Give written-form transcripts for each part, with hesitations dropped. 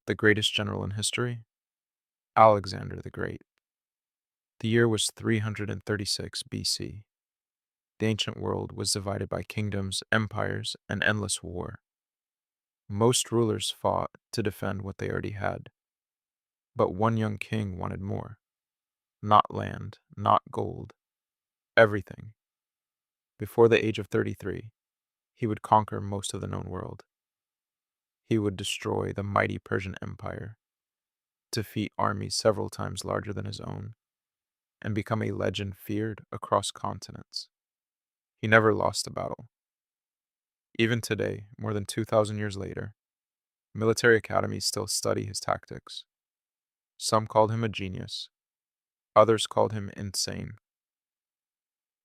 The greatest general in history? Alexander the Great. The year was 336 BC. The ancient world was divided by kingdoms, empires, and endless war. Most rulers fought to defend what they already had. But one young king wanted more. Not land, not gold, everything. Before the age of 33, he would conquer most of the known world. He would destroy the mighty Persian Empire, defeat armies several times larger than his own, and become a legend feared across continents. He never lost a battle. Even today, more than 2,000 years later, military academies still study his tactics. Some called him a genius, others called him insane.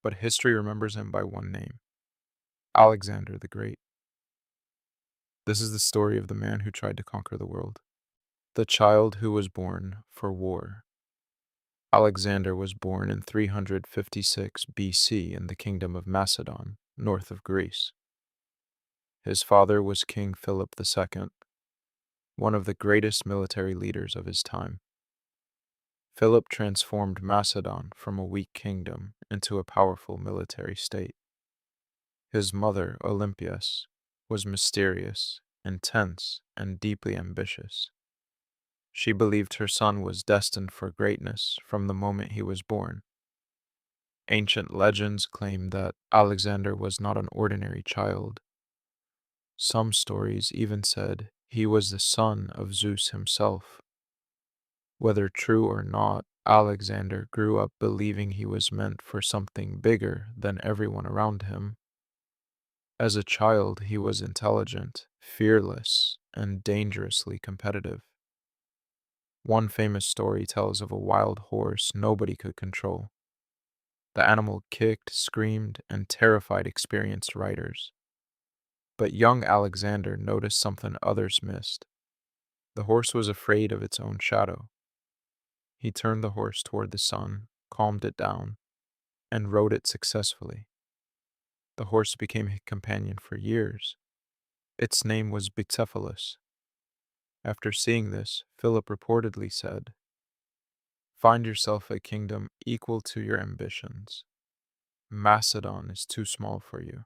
But history remembers him by one name: Alexander the Great. This is the story of the man who tried to conquer the world, the child who was born for war. Alexander was born in 356 BC in the kingdom of Macedon, north of Greece. His father was King Philip II, one of the greatest military leaders of his time. Philip transformed Macedon from a weak kingdom into a powerful military state. His mother, Olympias, was mysterious, intense, and deeply ambitious. She believed her son was destined for greatness from the moment he was born. Ancient legends claim that Alexander was not an ordinary child. Some stories even said he was the son of Zeus himself. Whether true or not, Alexander grew up believing he was meant for something bigger than everyone around him. As a child, he was intelligent, fearless, and dangerously competitive. One famous story tells of a wild horse nobody could control. The animal kicked, screamed, and terrified experienced riders. But young Alexander noticed something others missed. The horse was afraid of its own shadow. He turned the horse toward the sun, calmed it down, and rode it successfully. The horse became his companion for years. Its name was Bucephalus. After seeing this, Philip reportedly said, "Find yourself a kingdom equal to your ambitions. Macedon is too small for you."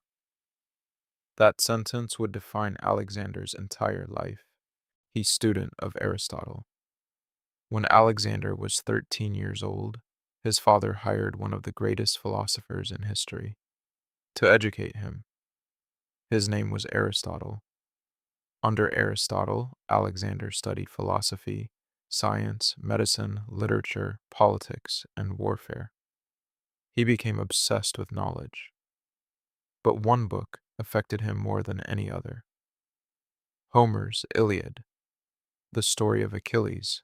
That sentence would define Alexander's entire life. He's student of Aristotle. When Alexander was 13 years old, his father hired one of the greatest philosophers in history to educate him. His name was Aristotle. Under Aristotle, Alexander studied philosophy, science, medicine, literature, politics, and warfare. He became obsessed with knowledge. But one book affected him more than any other: Homer's Iliad, the story of Achilles,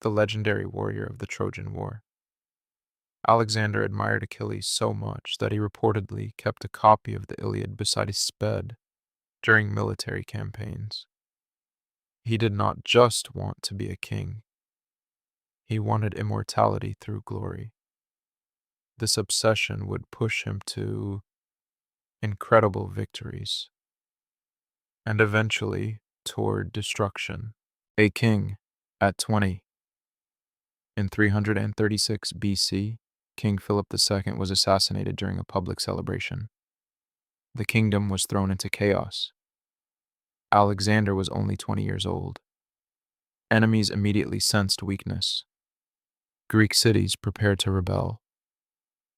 the legendary warrior of the Trojan War. Alexander admired Achilles so much that he reportedly kept a copy of the Iliad beside his bed during military campaigns. He did not just want to be a king, he wanted immortality through glory. This obsession would push him to incredible victories, and eventually toward destruction. A king at 20. In 336 BC, King Philip II was assassinated during a public celebration. The kingdom was thrown into chaos. Alexander was only 20 years old. Enemies immediately sensed weakness. Greek cities prepared to rebel.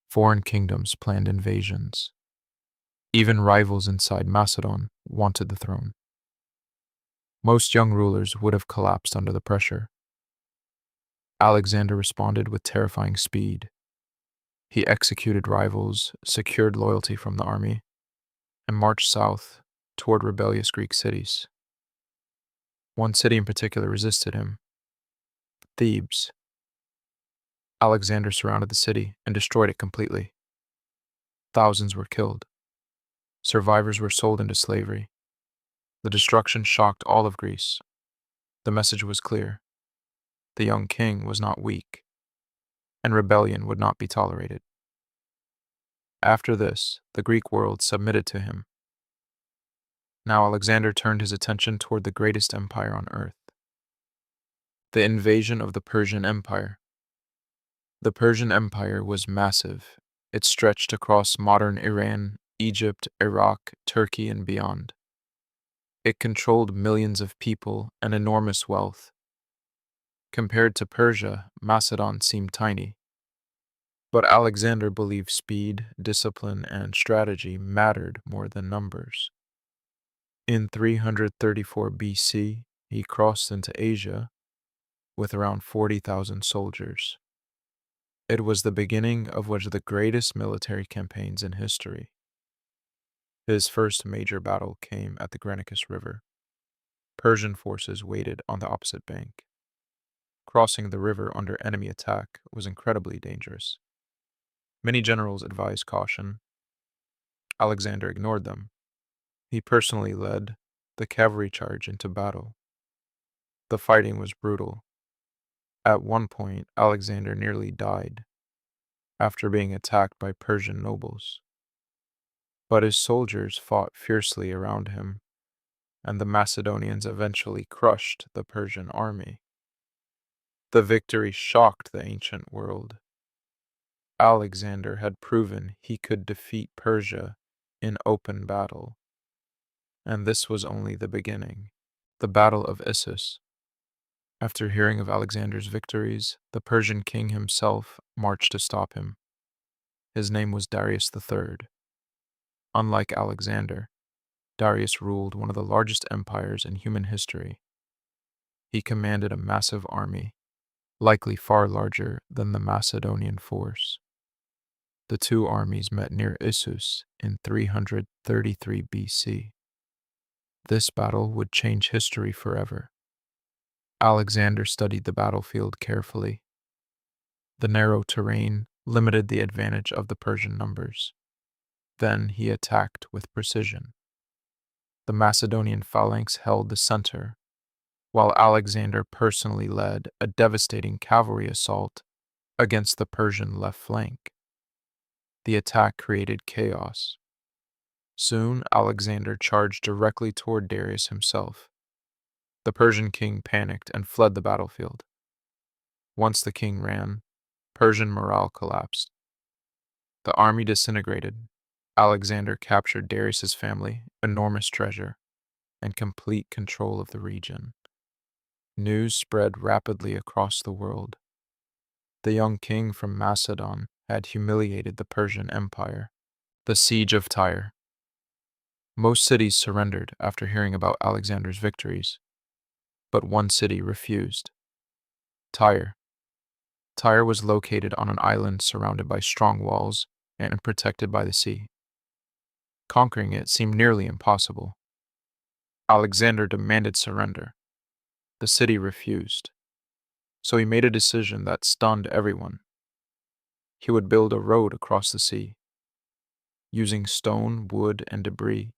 Foreign kingdoms planned invasions. Even rivals inside Macedon wanted the throne. Most young rulers would have collapsed under the pressure. Alexander responded with terrifying speed. He executed rivals, secured loyalty from the army, and marched south toward rebellious Greek cities. One city in particular resisted him: Thebes. Alexander surrounded the city and destroyed it completely. Thousands were killed. Survivors were sold into slavery. The destruction shocked all of Greece. The message was clear: the young king was not weak, and rebellion would not be tolerated. After this, the Greek world submitted to him. Now Alexander turned his attention toward the greatest empire on earth. The invasion of the Persian Empire. The Persian Empire was massive. It stretched across modern Iran, Egypt, Iraq, Turkey, and beyond. It controlled millions of people and enormous wealth. Compared to Persia, Macedon seemed tiny. But Alexander believed speed, discipline, and strategy mattered more than numbers. In 334 BC, he crossed into Asia with around 40,000 soldiers. It was the beginning of one of the greatest military campaigns in history. His first major battle came at the Granicus River. Persian forces waited on the opposite bank. Crossing the river under enemy attack was incredibly dangerous. Many generals advised caution. Alexander ignored them. He personally led the cavalry charge into battle. The fighting was brutal. At one point, Alexander nearly died after being attacked by Persian nobles. But his soldiers fought fiercely around him, and the Macedonians eventually crushed the Persian army. The victory shocked the ancient world. Alexander had proven he could defeat Persia in open battle, and this was only the beginning. The Battle of Issus. After hearing of Alexander's victories, the Persian king himself marched to stop him. His name was Darius III. Unlike Alexander, Darius ruled one of the largest empires in human history. He commanded a massive army, likely far larger than the Macedonian force. The two armies met near Issus in 333 BC. This battle would change history forever. Alexander studied the battlefield carefully. The narrow terrain limited the advantage of the Persian numbers. Then he attacked with precision. The Macedonian phalanx held the center, while Alexander personally led a devastating cavalry assault against the Persian left flank. The attack created chaos. Soon, Alexander charged directly toward Darius himself. The Persian king panicked and fled the battlefield. Once the king ran, Persian morale collapsed. The army disintegrated. Alexander captured Darius's family, enormous treasure, and complete control of the region. News spread rapidly across the world. The young king from Macedon had humiliated the Persian Empire. The Siege of Tyre. Most cities surrendered after hearing about Alexander's victories, but one city refused. Tyre. Tyre was located on an island surrounded by strong walls and protected by the sea. Conquering it seemed nearly impossible. Alexander demanded surrender. The city refused, so he made a decision that stunned everyone. He would build a road across the sea. Using stone, wood, and debris,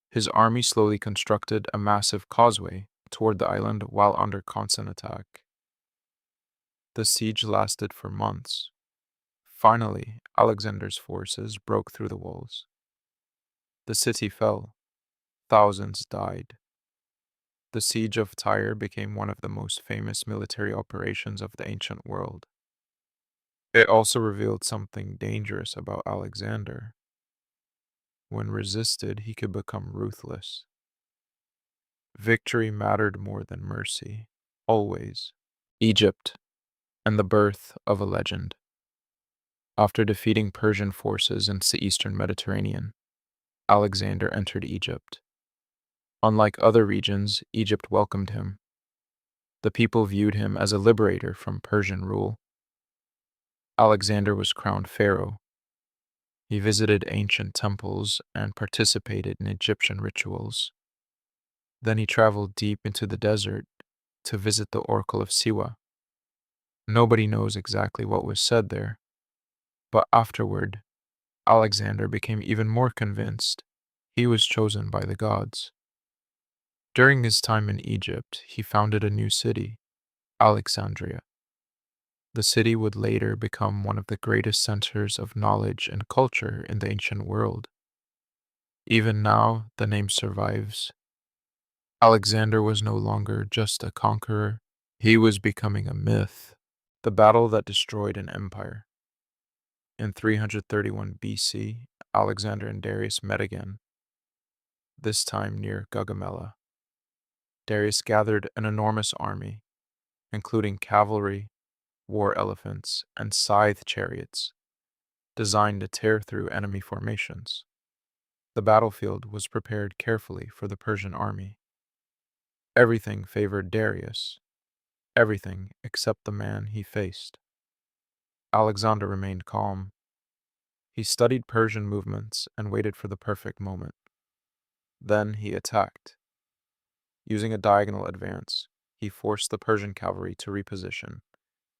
his army slowly constructed a massive causeway toward the island while under constant attack. The siege lasted for months. Finally, Alexander's forces broke through the walls. The city fell. Thousands died. The Siege of Tyre became one of the most famous military operations of the ancient world. It also revealed something dangerous about Alexander. When resisted, he could become ruthless. Victory mattered more than mercy, always. Egypt, and the birth of a legend. After defeating Persian forces in the eastern Mediterranean, Alexander entered Egypt. Unlike other regions, Egypt welcomed him. The people viewed him as a liberator from Persian rule. Alexander was crowned pharaoh. He visited ancient temples and participated in Egyptian rituals. Then he traveled deep into the desert to visit the Oracle of Siwa. Nobody knows exactly what was said there, but afterward, Alexander became even more convinced he was chosen by the gods. During his time in Egypt, he founded a new city, Alexandria. The city would later become one of the greatest centers of knowledge and culture in the ancient world. Even now, the name survives. Alexander was no longer just a conqueror, He was becoming a myth. The battle that destroyed an empire. In 331 BC, Alexander and Darius met again, this time near Gaugamela. Darius gathered an enormous army, including cavalry, war elephants, and scythe chariots, designed to tear through enemy formations. The battlefield was prepared carefully for the Persian army. Everything favored Darius, everything except the man he faced. Alexander remained calm. He studied Persian movements and waited for the perfect moment. Then he attacked. Using a diagonal advance, he forced the Persian cavalry to reposition,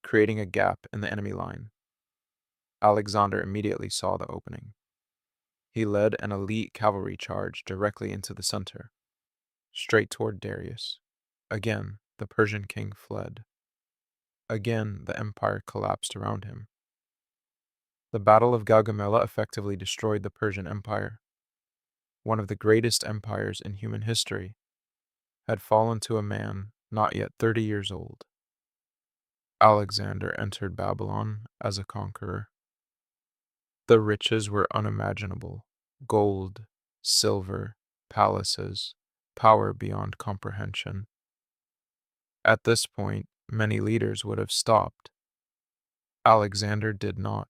creating a gap in the enemy line. Alexander immediately saw the opening. He led an elite cavalry charge directly into the center, straight toward Darius. Again, the Persian king fled. Again, the empire collapsed around him. The Battle of Gaugamela effectively destroyed the Persian Empire. One of the greatest empires in human history had fallen to a man not yet 30 years old. Alexander entered Babylon as a conqueror. The riches were unimaginable: gold, silver, palaces, power beyond comprehension. At this point, many leaders would have stopped. Alexander did not.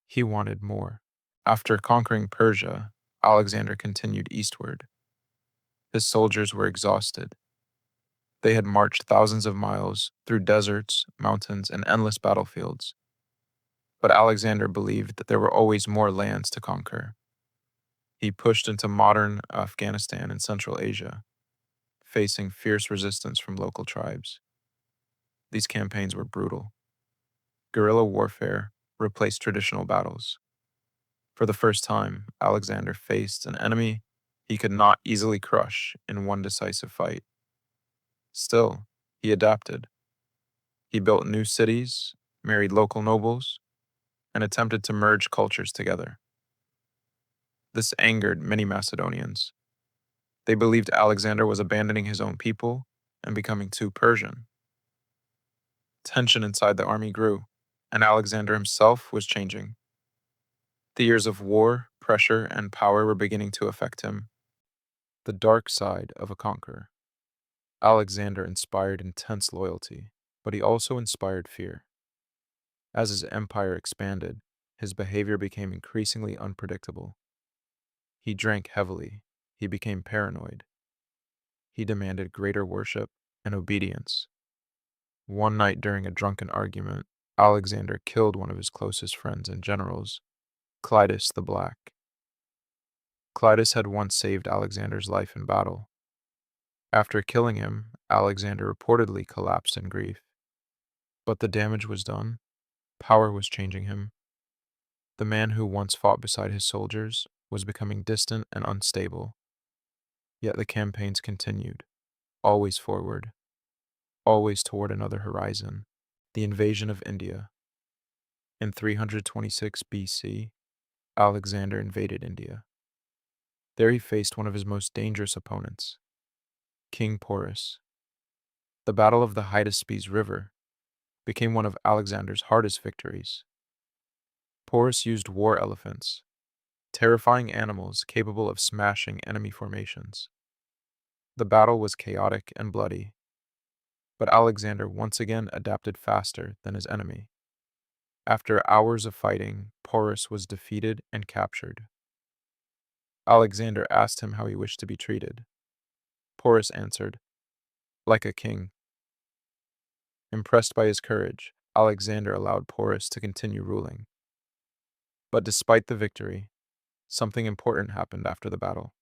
He wanted more. After conquering Persia, Alexander continued eastward. His soldiers were exhausted. They had marched thousands of miles through deserts, mountains, and endless battlefields. But Alexander believed that there were always more lands to conquer. He pushed into modern Afghanistan and Central Asia, facing fierce resistance from local tribes. These campaigns were brutal. Guerrilla warfare replaced traditional battles. For the first time, Alexander faced an enemy he could not easily crush in one decisive fight. Still, he adapted. He built new cities, married local nobles, and attempted to merge cultures together. This angered many Macedonians. They believed Alexander was abandoning his own people and becoming too Persian. Tension inside the army grew, and Alexander himself was changing. The years of war, pressure, and power were beginning to affect him. The dark side of a conqueror. Alexander inspired intense loyalty, but he also inspired fear. As his empire expanded, his behavior became increasingly unpredictable. He drank heavily. He became paranoid. He demanded greater worship and obedience. One night during a drunken argument, Alexander killed one of his closest friends and generals, Clitus the Black. Clitus had once saved Alexander's life in battle. After killing him, Alexander reportedly collapsed in grief. But the damage was done. Power was changing him. The man who once fought beside his soldiers was becoming distant and unstable. Yet the campaigns continued, always forward, always toward another horizon. The invasion of India. In 326 BC, Alexander invaded India. There he faced one of his most dangerous opponents, King Porus. The Battle of the Hydaspes River became one of Alexander's hardest victories. Porus used war elephants, terrifying animals capable of smashing enemy formations. The battle was chaotic and bloody, but Alexander once again adapted faster than his enemy. After hours of fighting, Porus was defeated and captured. Alexander asked him how he wished to be treated. Porus answered, "Like a king." Impressed by his courage, Alexander allowed Porus to continue ruling. But despite the victory, something important happened after the battle.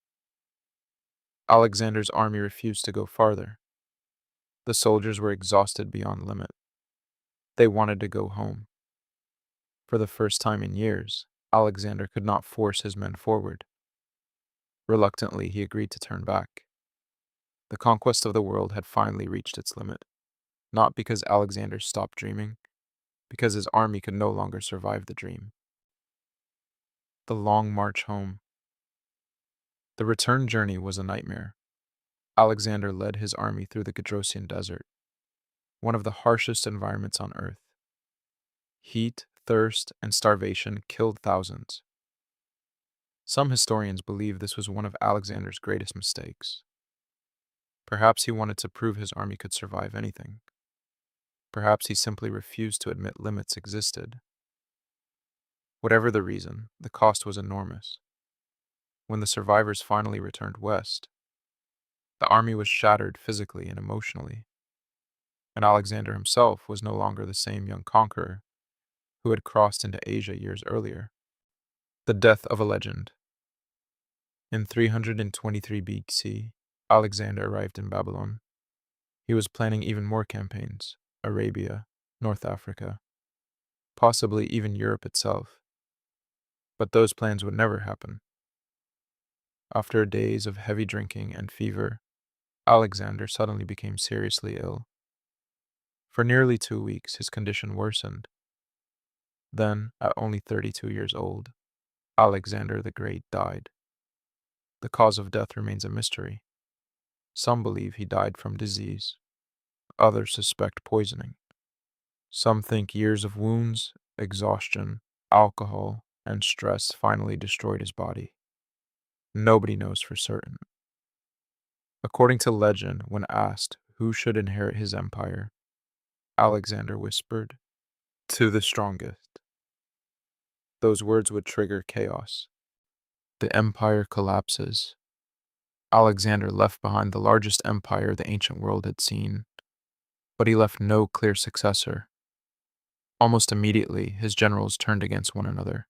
Alexander's army refused to go farther. The soldiers were exhausted beyond limit. They wanted to go home. For the first time in years, Alexander could not force his men forward. Reluctantly, he agreed to turn back. The conquest of the world had finally reached its limit, not because Alexander stopped dreaming, because his army could no longer survive the dream. The long march home. The return journey was a nightmare. Alexander led his army through the Gedrosian desert. one of the harshest environments on Earth. Heat, thirst, and starvation killed thousands. Some historians believe this was one of Alexander's greatest mistakes. Perhaps he wanted to prove his army could survive anything. Perhaps he simply refused to admit limits existed. Whatever the reason, the cost was enormous. When the survivors finally returned west, the army was shattered physically and emotionally, and Alexander himself was no longer the same young conqueror who had crossed into Asia years earlier. The death of a legend. In 323 BC, Alexander arrived in Babylon. He was planning even more campaigns: Arabia, North Africa, possibly even Europe itself. But those plans would never happen. After days of heavy drinking and fever, Alexander suddenly became seriously ill. For nearly 2 weeks, his condition worsened. Then, at only 32 years old, Alexander the Great died. The cause of death remains a mystery. Some believe he died from disease. Others suspect poisoning. Some think years of wounds, exhaustion, alcohol, and stress finally destroyed his body. Nobody knows for certain. According to legend, when asked who should inherit his empire, Alexander whispered, "To the strongest." Those words would trigger chaos. The empire collapses. Alexander left behind the largest empire the ancient world had seen, but he left no clear successor. Almost immediately, his generals turned against one another.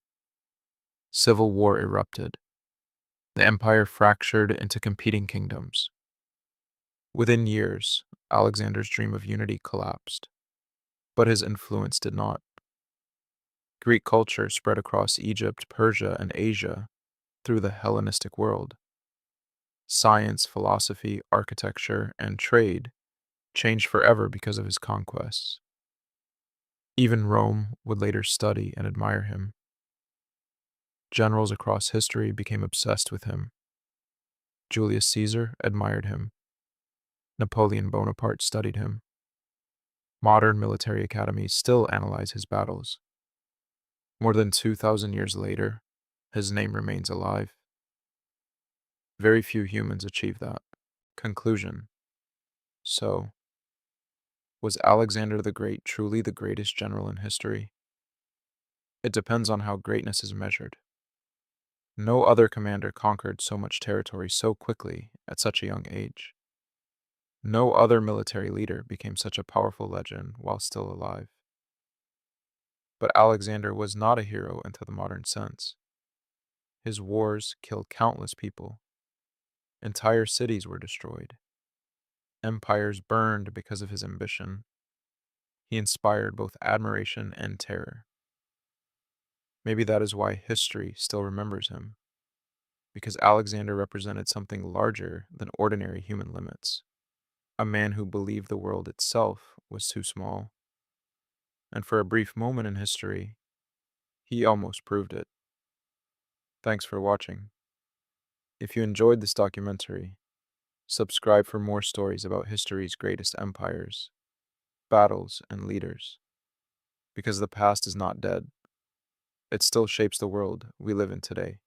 Civil war erupted. The empire fractured into competing kingdoms. Within years, Alexander's dream of unity collapsed, but his influence did not. Greek culture spread across Egypt, Persia, and Asia through the Hellenistic world. Science, philosophy, architecture, and trade changed forever because of his conquests. Even Rome would later study and admire him. Generals across history became obsessed with him. Julius Caesar admired him. Napoleon Bonaparte studied him. Modern military academies still analyze his battles. More than 2,000 years later, his name remains alive. Very few humans achieve that. Conclusion. So, was Alexander the Great truly the greatest general in history? It depends on how greatness is measured. No other commander conquered so much territory so quickly at such a young age. No other military leader became such a powerful legend while still alive. But Alexander was not a hero into the modern sense. His wars killed countless people. Entire cities were destroyed. Empires burned because of his ambition. He inspired both admiration and terror. Maybe that is why history still remembers him, because Alexander represented something larger than ordinary human limits. A man who believed the world itself was too small. And for a brief moment in history, he almost proved it. Thanks for watching. If you enjoyed this documentary, subscribe for more stories about history's greatest empires, battles, and leaders. Because the past is not dead. It still shapes the world we live in today.